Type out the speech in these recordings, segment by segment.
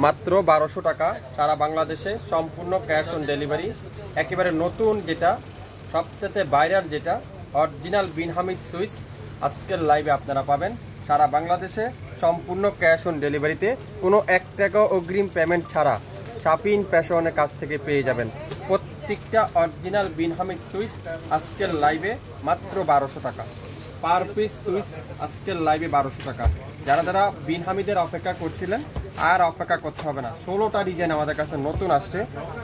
মাত্র 1200 টাকা সারা বাংলাদেশে সম্পূর্ণ ক্যাশ অন ডেলিভারি। একেবারে নতুন যেটা সবচেয়ে ভাইরাল যেটা অরিজিনাল বিন হামিদ সুইচ আজকের লাইভে আপনারা পাবেন সারা বাংলাদেশে সম্পূর্ণ ক্যাশ অন ডেলিভারিতে, কোনো 1 টাকা অগ্রিম পেমেন্ট ছাড়া শাপিন ফ্যাশনের কাছ থেকে পেয়ে যাবেন প্রত্যেকটা অরিজিনাল বিন হামিদ সুইচ আজকের লাইভে মাত্র 1200 টাকা পার পিস সুইচ আজকের লাইভে 1200 টাকা। যারা যারা বিন হামিদের অপেক্ষা করছিলেন আর অপেক্ষা করতে হবে না, 16টা ডিজাইন আমাদের কাছে নতুন আসছে,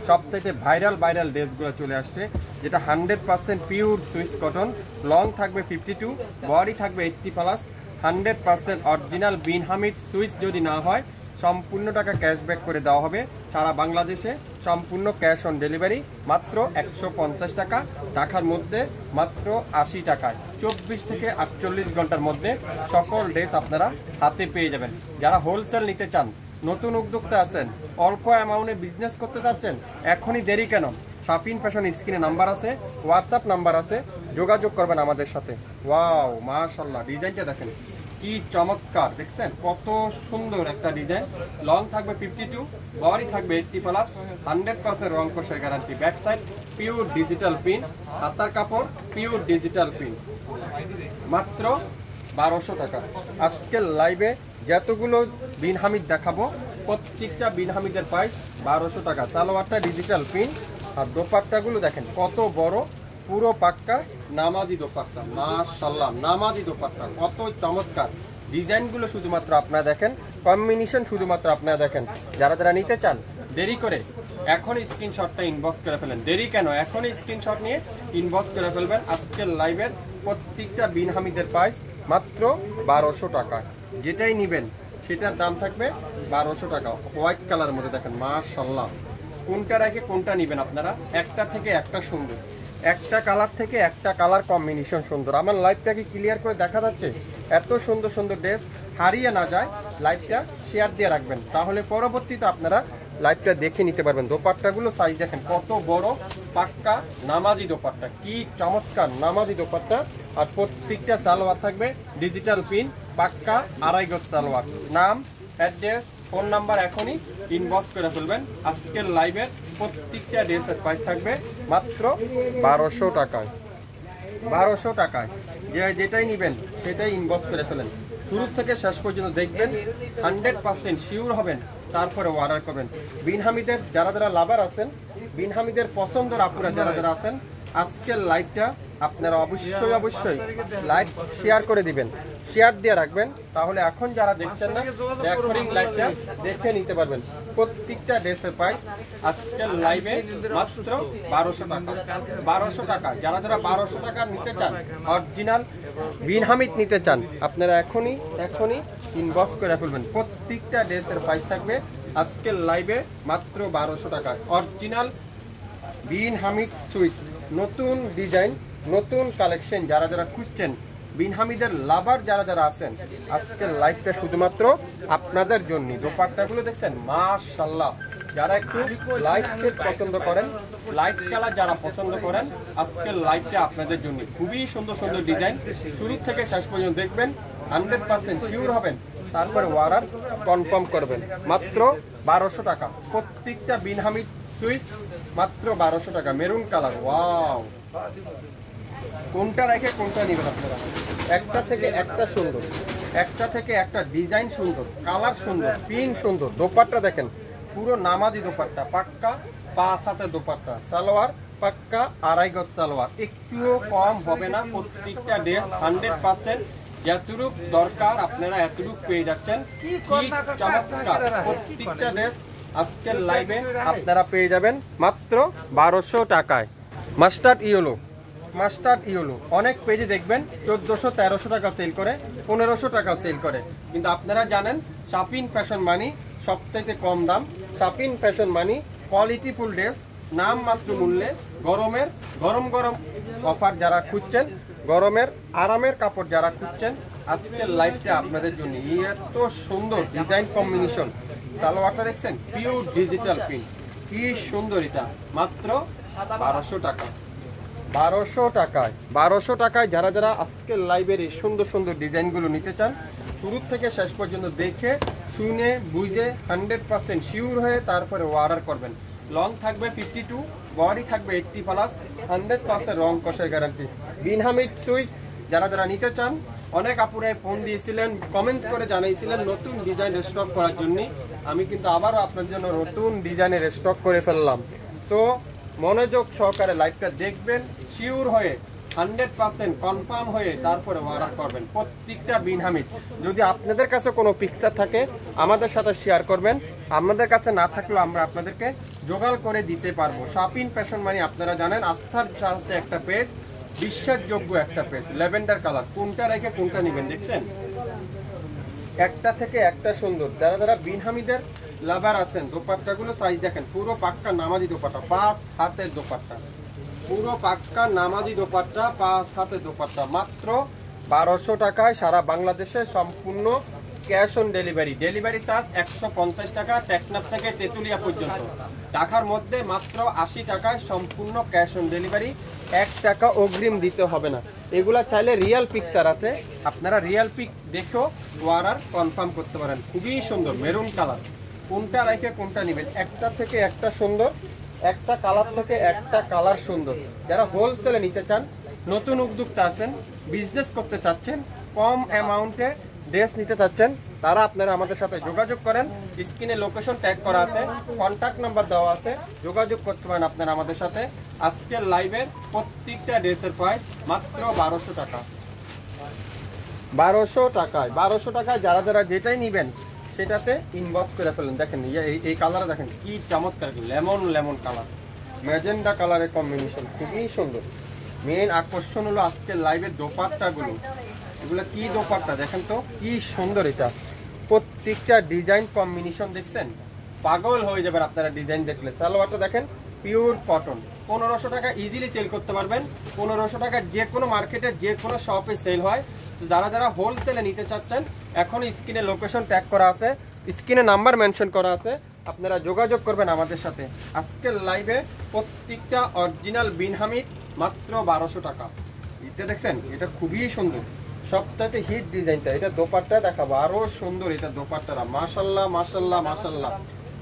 সবথেকে ভাইরাল ড্রেসগুলো চলে আসছে, যেটা 100% পিওর সুইচ কটন, লং থাকবে 52, বডি থাকবে 80+, 100% অরিজিনাল বিন হামিদ সুইচ যদি না হয় সম্পূর্ণ টাকা ক্যাশব্যাক করে দেওয়া হবে সারা বাংলাদেশে সম্পূর্ণ ক্যাশ অন ডেলিভারি মাত্র 150 টাকা, ঢাকার মধ্যে মাত্র 80 টাকায় 24 থেকে 48 ঘন্টার মধ্যে সকল ড্রেস আপনারা হাতে পেয়ে যাবেন। যারা হোলসেল নিতে চান, নতুন উদ্যোক্তা আছেন, অল্প অ্যামাউন্টে বিজনেস করতে চাচ্ছেন, এখনই দেরি কেন? শাপিন ফ্যাশন স্ক্রিনে নাম্বার আছে, হোয়াটসঅ্যাপ নাম্বার আছে, যোগাযোগ করবেন আমাদের সাথে। ওয়াও মাশাআল্লাহ, ডিজাইনটা দেখেন কি চমৎকার, দেখছেন কত সুন্দর একটা ডিজাইন। লং থাকবে 52, বডি থাকবে 80+, 100% রং কোষের guarantee, back side pure digital pin, হাতার কাপড় পিওর ডিজিটাল পিন, মাত্র 1200 টাকা। আজকের লাইভে যতগুলো বিন হামিদ দেখাবো প্রত্যেকটা বিন হামিদের প্রাইস 1200 টাকা। সালোয়ারটা ডিজিটাল পিন আর দোপাট্টাগুলো দেখেন কত বড়, পুরো পাক্কা নামাজি দোপাট্টা, মাশাআল্লাহ নামাজি দোপাট্টা, কত চমৎকার ডিজাইনগুলো শুধুমাত্র আপনারা দেখেন, কম্বিনেশন শুধুমাত্র আপনারা দেখেন। যারা যারা নিতে চান দেরি করে এখনই স্ক্রিনশটটা ইনবক্স করে ফেলেন, দেরি কেন এখনই স্ক্রিনশট নিয়ে ইনবক্স করে ফেলবেন। আজকের লাইভের প্রত্যেকটা বিন হামিদের প্রাইস মাত্র 1200 টাকা, যেটাই নেবেন সেটার দাম থাকবে 1200 টাকা। হোয়াইট কালারের মধ্যে দেখেন মাশাআল্লাহ, কোনটা রেখে কোনটা নেবেন আপনারা, একটা থেকে একটা সুন্দর, একটা কালার থেকে একটা কালার কম্বিনেশন সুন্দর। আমার লাইভটা কি ক্লিয়ার করে দেখা যাচ্ছে? এত সুন্দর সুন্দর ড্রেস হারিয়ে না যায়, লাইভটা শেয়ার দিয়ে রাখবেন, তাহলে পরবর্তীতে আপনারা লাইভটা দেখে নিতে পারবেন। দোপাট্টাগুলো সাইজ দেখেন কত বড়, পাক্কা নামাজি দোপাট্টা, কি চমৎকার নামাজি দোপাট্টা। আর প্রত্যেকটা সালোয়ার থাকবে ডিজিটাল পিন, পাক্কা 2.5 গজ সালোয়ার। নাম, অ্যাড্রেস, ফোন নাম্বার এখনই ইনবক্স করে ফেলবেন। আজকের লাইভের প্রত্যেকটা ড্রেসের প্রাইস থাকবে মাত্র 1200 টাকায়, 1200 টাকায়। যেটাই নেবেন সেটাই ইনবক্স করে ফেলেন, শুরু থেকে শেষ পর্যন্ত দেখবেন, 100% শিওর হবেন, তারপরে অর্ডার করবেন। বিন হামিদের যারা যারা লাভার আছেন, বিন হামিদের পছন্দের আপুরা যারা যারা আছেন, আজকের লাইভটা আপনারা অবশ্যই লাইভ শেয়ার করে দিবেন, শেয়ার দিয়ে রাখবেন, তাহলে এখন যারা দেখছেন না এখনই লাইভটা দেখে নিতে পারবেন। প্রত্যেকটা ড্রেসের প্রাইস আজকের লাইভে মাত্র 1200 টাকা, 1200 টাকা। যারা যারা 1200 টাকা নিতে চান, অরিজিনাল বিন হামিদ নিতে চান, আপনারা এখনই ইনবক্স করে ফেলবেন। প্রত্যেকটা ড্রেসের প্রাইস থাকবে আজকের লাইভে মাত্র 1200 টাকা। অরিজিনাল বিন হামিদ সুইচ, নতুন ডিজাইন, নতুন কালেকশন, যারা যারা খুঁজছেন, বিন হামিদের লাভার যারা যারা আছেন, আজকের লাইভটা শুধুমাত্র আপনাদের জন্য। দোপাট্টাগুলো দেখছেন মাশাআল্লাহ, যারা একটু লাইট শেড পছন্দ করেন, লাইট কালার যারা পছন্দ করেন, আজকের লাইভটা আপনাদের জন্য। খুবই সুন্দর সুন্দর ডিজাইন, শুরু থেকে শেষ পর্যন্ত দেখবেন, 100% শিওর হবেন, তারপরে অর্ডার কনফার্ম করবেন। মাত্র 1200 টাকা প্রত্যেকটা বিন হামিদ সুইচ, মাত্র 1200 টাকা। মেরুন কালার, ওয়াও, কোনটা রেখে কোনটা নেবেন আপনারা, একটা থেকে একটা সুন্দর, একটা থেকে একটা ডিজাইন সুন্দর, কালার সুন্দর, পিন সুন্দর। দোপাট্টা দেখেন পুরো নামাজি দোপাট্টা, পাক্কা 5 হাতের দোপাট্টা, সালোয়ার পাক্কা 2.5 গজ সালোয়ার, একটুও কম হবে না। প্রত্যেকটা ড্রেস 100% যতটুক দরকার আপনারা এতটুক পেয়ে যাচ্ছেন, কি চমৎকার প্রত্যেকটা ড্রেস আজকের লাইভে আপনারা পেয়ে যাবেন মাত্র 1200 টাকায়। মাস্টার্ড ইয়েলো অনেক পেজে দেখবেন 1400-1300 টাকা সেল করে, 1500 টাকা সেল করে, কিন্তু আপনারা জানেন শাপিন ফ্যাশন মানি সবথেকে কম দাম। শাপিন ফ্যাশন মানি কোয়ালিটিফুল ড্রেস, নাম মাত্র মূল্যে, গরম অফার যারা খুঁজছেন, গরমের আরামের কাপড় যারা খুঁজছেন, আজকের লাইভটা আপনাদের জন্য। এত সুন্দর ডিজাইন কম্বিনেশন, সালোয়ারটা দেখছেন পিওর ডিজিটাল প্রিন্ট, কি সুন্দর, এটা মাত্র 1200 টাকা, 1200 টাকায়। 1200 টাকায় যারা যারা আজকের লাইভের এই সুন্দর সুন্দর ডিজাইনগুলো নিতে চান, শুরু থেকে শেষ পর্যন্ত দেখে শুনে বুঝে 100% শিওর হয়ে তারপরে অর্ডার করবেন। লং থাকবে 52, বডি থাকবে 80+, 100% রং কষের গ্যারান্টি। বিন হামিদ সুইচ যারা যারা নিতে চান, অনেক আপুরাই ফোন দিয়েছিলেন, কমেন্টস করে জানিয়েছিলেন নতুন ডিজাইন স্টক করার জন্য। আমি কিন্তু আবারও আপনার জন্য নতুন ডিজাইনের স্টক করে ফেললাম। সো মনোযোগ সহকারে লাইভটা দেখবেন, শিওর হয়ে 100% কনফার্ম হয়ে তারপরে অর্ডার করবেন প্রত্যেকটা বিন হামিদ। যদি আপনাদের কাছে কোনো পিকচার থাকে আমাদের সাথে শেয়ার করবেন, আমাদের কাছে না থাকলেও আমরা আপনাদেরকে জোগাড় করে দিতে পারবো। শপিং ফ্যাশন মানে আপনারা জানেন আস্থার সাথে একটা পেজ, বিশ্বাসযোগ্য একটা পেজ। ল্যাভেন্ডার কালার, কোনটা রেখে কোনটা নেবেন দেখছেন, একটা থেকে একটা সুন্দর। যারা যারা বিন হামিদের লাভার আছেন, দোপাট্টাগুলো সাইজ দেখেন, পুরো পাক্কা নামাজি দোপাট্টা, 5 হাতের দোপাট্টা, পুরো পাক্কা নামাজি দোপাট্টা, 5 হাতের দোপাট্টা, মাত্র 1200 টাকায় সারা বাংলাদেশে সম্পূর্ণ cash on delivery. Delivery charge 150 টাকা টেকনাফ থেকে তেতুলিয়া পর্যন্ত। ঢাকার মধ্যে মাত্র 80 টাকায় সম্পূর্ণ ক্যাশ অন ডেলিভারি, 1 টাকা অগ্রিম দিতে হবে না। এগুলা চাইলে রিয়েল পিকচার আছে, আপনারা রিয়েল পিক দেখেও অর্ডার কনফার্ম করতে পারেন। খুবই সুন্দর মেরুন কালার, কোনটা রেখে কোনটা নেবেন, একটা থেকে একটা সুন্দর, একটা কালার থেকে একটা কালার সুন্দর। যারা হোলসেলে নিতে চান, নতুন উদ্যোক্তা আছেন, বিজনেস করতে চাচ্ছেন, কম অ্যামাউন্টে ড্রেস নিতে চাচ্ছেন, তারা আপনারা আমাদের সাথে যোগাযোগ করেন। স্ক্রিনে লোকেশন ট্যাগ করা আছে, কন্ট্যাক্ট নাম্বার দেওয়া আছে, যোগাযোগ করতে পারেন আপনারা আমাদের সাথে। আজকের লাইভের প্রত্যেকটা ড্রেসের প্রাইস মাত্র 1200 টাকা। 1200 টাকায়, 1200 টাকায় যারা যারা যেটাই নেবেন সেটাতে ইনবক্স করে ফেলেন। দেখেন এই কালারটা দেখেন কি চমৎকার, লেমন কালার, ম্যাজেন্ডা কালারের কম্বিনেশন, খুবই সুন্দর। মেন আকর্ষণ হলো আজকের লাইভের দোপাট্টাগুলো। এগুলো কি দোপাট্টা দেখেন তো, কি সুন্দর। এটা প্রত্যেকটা ডিজাইন কম্বিনেশন দেখছেন, পাগল হয়ে যাবেন আপনারা ডিজাইন দেখলে। সালোয়ারটা দেখেন পিওর কটন, 1500 টাকা ইজিলি সেল করতে পারবেন। 1500 টাকা যে কোনো মার্কেটে যে কোনো শপে সেল হয়। তো যারা যারা হোলসেলে নিতে চাচ্ছেন, এখন স্ক্রিনে লোকেশন ট্যাগ করা আছে, স্ক্রিনে নাম্বার মেনশন করা আছে, আপনারা যোগাযোগ করবেন আমাদের সাথে। আজকের লাইভে প্রত্যেকটা অরিজিনাল বিন হামিদ মাত্র 1200 টাকা। এটা দেখছেন, এটা খুবই সুন্দর, সবটাতে হিট ডিজাইনটা। এটা দোপাট্টা দেখাবো, আরো সুন্দর এটা দোপাট্টারা। মাশাল্লাহ মাশাল্লাহ মাশাল্লাহ।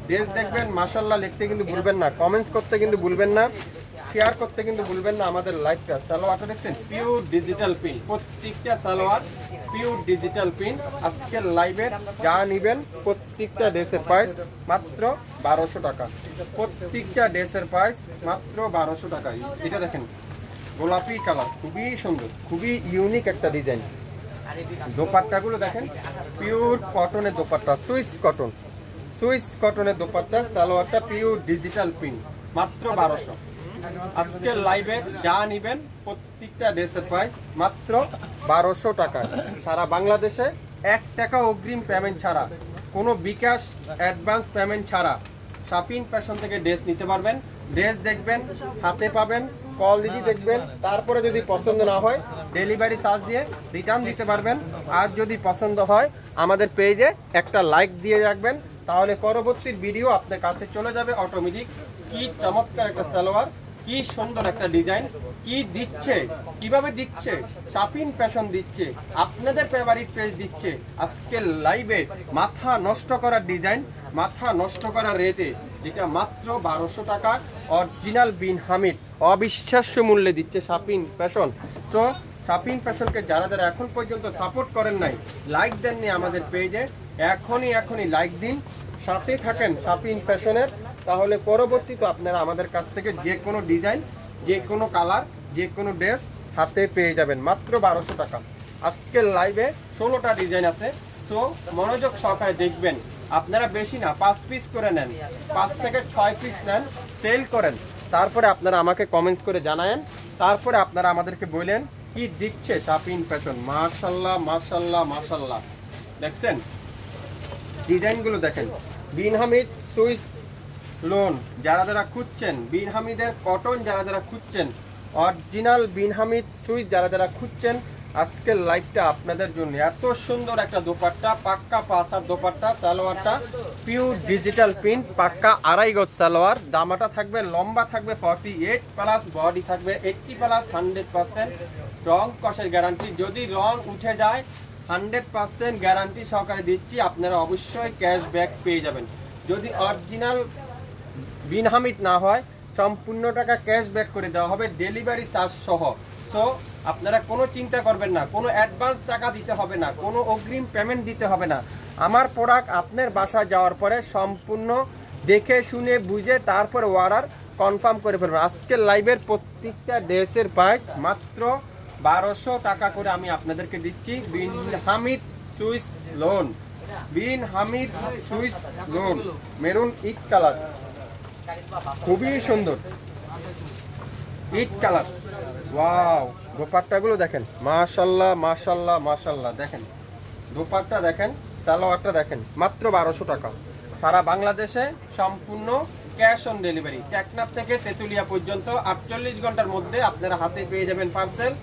ড্রেস দেখবেন মাশাল্লাহ লিখতে কিন্তু ভুলবেন না, কমেন্টস করতে কিন্তু ভুলবেন না, শেয়ার করতে কিন্তু ভুলবেন না আমাদের লাইভটা। সালোয়ারটা দেখছেন পিওর ডিজিটাল প্রিন্ট, প্রত্যেকটা সালোয়ার পিওর ডিজিটাল প্রিন্ট। আজকের লাইভে যা নেবেন প্রত্যেকটা ড্রেসের প্রাইস মাত্র 1200 টাকা। প্রত্যেকটা ড্রেসের প্রাইস মাত্র 1200 টাকা। এটা দেখেন গোলাপি কালার, খুবই সুন্দর, খুবই ইউনিক একটা ডিজাইন। দোপাট্টাগুলো দেখেন পিওর কটনের দোপাট্টা, সুইস কটনের দোপাট্টা। সালোয়ারটা পিওর ডিজিটাল প্রিন্ট, মাত্র 1200। আজকের লাইভে যা নেবেন প্রত্যেকটা ড্রেসের প্রাইস মাত্র 1200 টাকা। সারা বাংলাদেশে 1 টাকা অগ্রিম পেমেন্ট ছাড়া, কোনো বিকাশ অ্যাডভান্স পেমেন্ট ছাড়া শপিং ফ্যাশন থেকে ড্রেস নিতে পারবেন। ড্রেস দেখবেন, হাতে পাবেন, কোয়ালিটি দেখবেন, তারপরে যদি পছন্দ না হয় ডেলিভারি চার্জ দিয়ে রিটার্ন দিতে পারবেন। আর যদি পছন্দ হয় আমাদের পেজে একটা লাইক দিয়ে রাখবেন, তাহলে পরবর্তী ভিডিও আপনার কাছে চলে যাবে অটোমেটিক। কি চমৎকার একটা সালোয়ার, কি সুন্দর একটা ডিজাইন, কি দিচ্ছে, কিভাবে দিচ্ছে, শপিং ফ্যাশন দিচ্ছে, আপনাদের ফেভারিট পেজ দিচ্ছে। আজকের লাইভে মাথা নষ্ট করার ডিজাইন, মাথা নষ্ট করার রেটে, যেটা মাত্র 1200 টাকা অরিজিনাল বিন হামিদ অবিশ্বাস্য মূল্যে দিচ্ছে শপিং ফ্যাশন। সো শপিং ফ্যাশনকে যারা যারা এখন পর্যন্ত সাপোর্ট করেন নাই, লাইক দেননি আমাদের পেজে, এখনই লাইক দিন, সাথে থাকেন শপিং ফ্যাশনের। তাহলে পরবর্তীতে আপনারা আমাদের কাছ থেকে যে কোনো ডিজাইন, যে কোনো কালার, যে কোনো ড্রেস হাতে পেয়ে যাবেন মাত্র 1200 টাকা। আজকের লাইভে 16টা ডিজাইন আছে। সো মনোযোগ সহকারে দেখবেন। আপনারা বেশি না 5 পিস করে নেন, 5 থেকে 6 পিস নেন, সেল করেন, তারপরে আপনারা আমাকে কমেন্টস করে জানায়েন, তারপরে আপনারা আমাদেরকে বলেন কি দিচ্ছে শপিং ফ্যাশন। মাশাল্লাহ মাশাল্লাহ মাশাল্লাহ, দেখছেন ডিজাইনগুলো দেখেন। বিন হামিদ সুইস লোন যারা যারা খুঁজছেন, বিন হামিদের কটন যারা যারা খুঁজছেন, অরিজিনাল বিন হামিদ সুইস যারা যারা খুঁজছেন, আজকের লাইভটা আপনাদের জন্য। এত সুন্দর একটা দোপাট্টা, পাক্কা পাসার দোপাট্টা, সালোয়ারটা পিওর ডিজিটাল প্রিন্ট, পাক্কা 2.5 গজ সালোয়ার। দামাটা থাকবে, লম্বা থাকবে 48+, বডি থাকবে 80+, 100% রং কষের গ্যারান্টি। যদি রং উঠে যায় 100% গ্যারান্টি সহকারে দিচ্ছি, আপনারা অবশ্যই ক্যাশব্যাক পেয়ে যাবেন। যদি অরিজিনাল বিন হামিদ না হয় সম্পূর্ণ টাকা ক্যাশব্যাক করে দেওয়া হবে ডেলিভারি চার্জ সহ। সো আপনারা কোনো চিন্তা করবেন না, কোনো অ্যাডভান্স টাকা দিতে হবে না, কোনো অগ্রিম পেমেন্ট দিতে হবে না। আমার প্রোডাক্ট আপনার বাসায় যাওয়ার পরে সম্পূর্ণ দেখে শুনে বুঝে তারপর অর্ডার কনফার্ম করে ফেলবেন। আজকের লাইভের প্রত্যেকটা ড্রেসের প্রাইস মাত্র 1200 টাকা করে আমি আপনাদেরকে দিচ্ছি। বিন হামিদ সুইস লোন, বিন হামিদ সুইস লোন, মেরুন ইট কালার, খুবই সুন্দর ইট কালার। ওয়াও, দোপাট্টাগুলো দেখেন, মাশাল্লাহ মাশাল্লাহ মাশাল্লাহ। দেখেন দোপাট্টা দেখেন, সালোয়ারটা দেখেন, মাত্র 1200 টাকা। সারা বাংলাদেশে সম্পূর্ণ ক্যাশ অন ডেলিভারি। টেকনাফ থেকে তেতুলিয়া পর্যন্ত 48 ঘন্টার মধ্যে আপনারা হাতে পেয়ে যাবেন পার্সেল।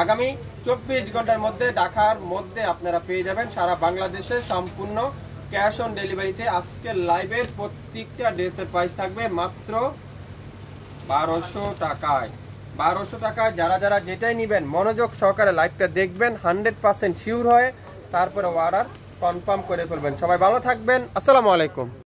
আগামী 24 ঘন্টার মধ্যে ঢাকার মধ্যে আপনারা পেয়ে যাবেন সারা বাংলাদেশে সম্পূর্ণ ক্যাশ অন ডেলিভারিতে। আজকের লাইভের প্রত্যেকটা ড্রেসের প্রাইস থাকবে মাত্র 1200 টাকায়। 1200 টাকায় যারা যারা যেটাই নেবেন মনোযোগ সহকারে লাইভটা দেখবেন, 100% শিওর হয়ে তারপরে অর্ডার কনফার্ম করে ফেলবেন। সবাই ভালো থাকবেন, আসসালামু আলাইকুম।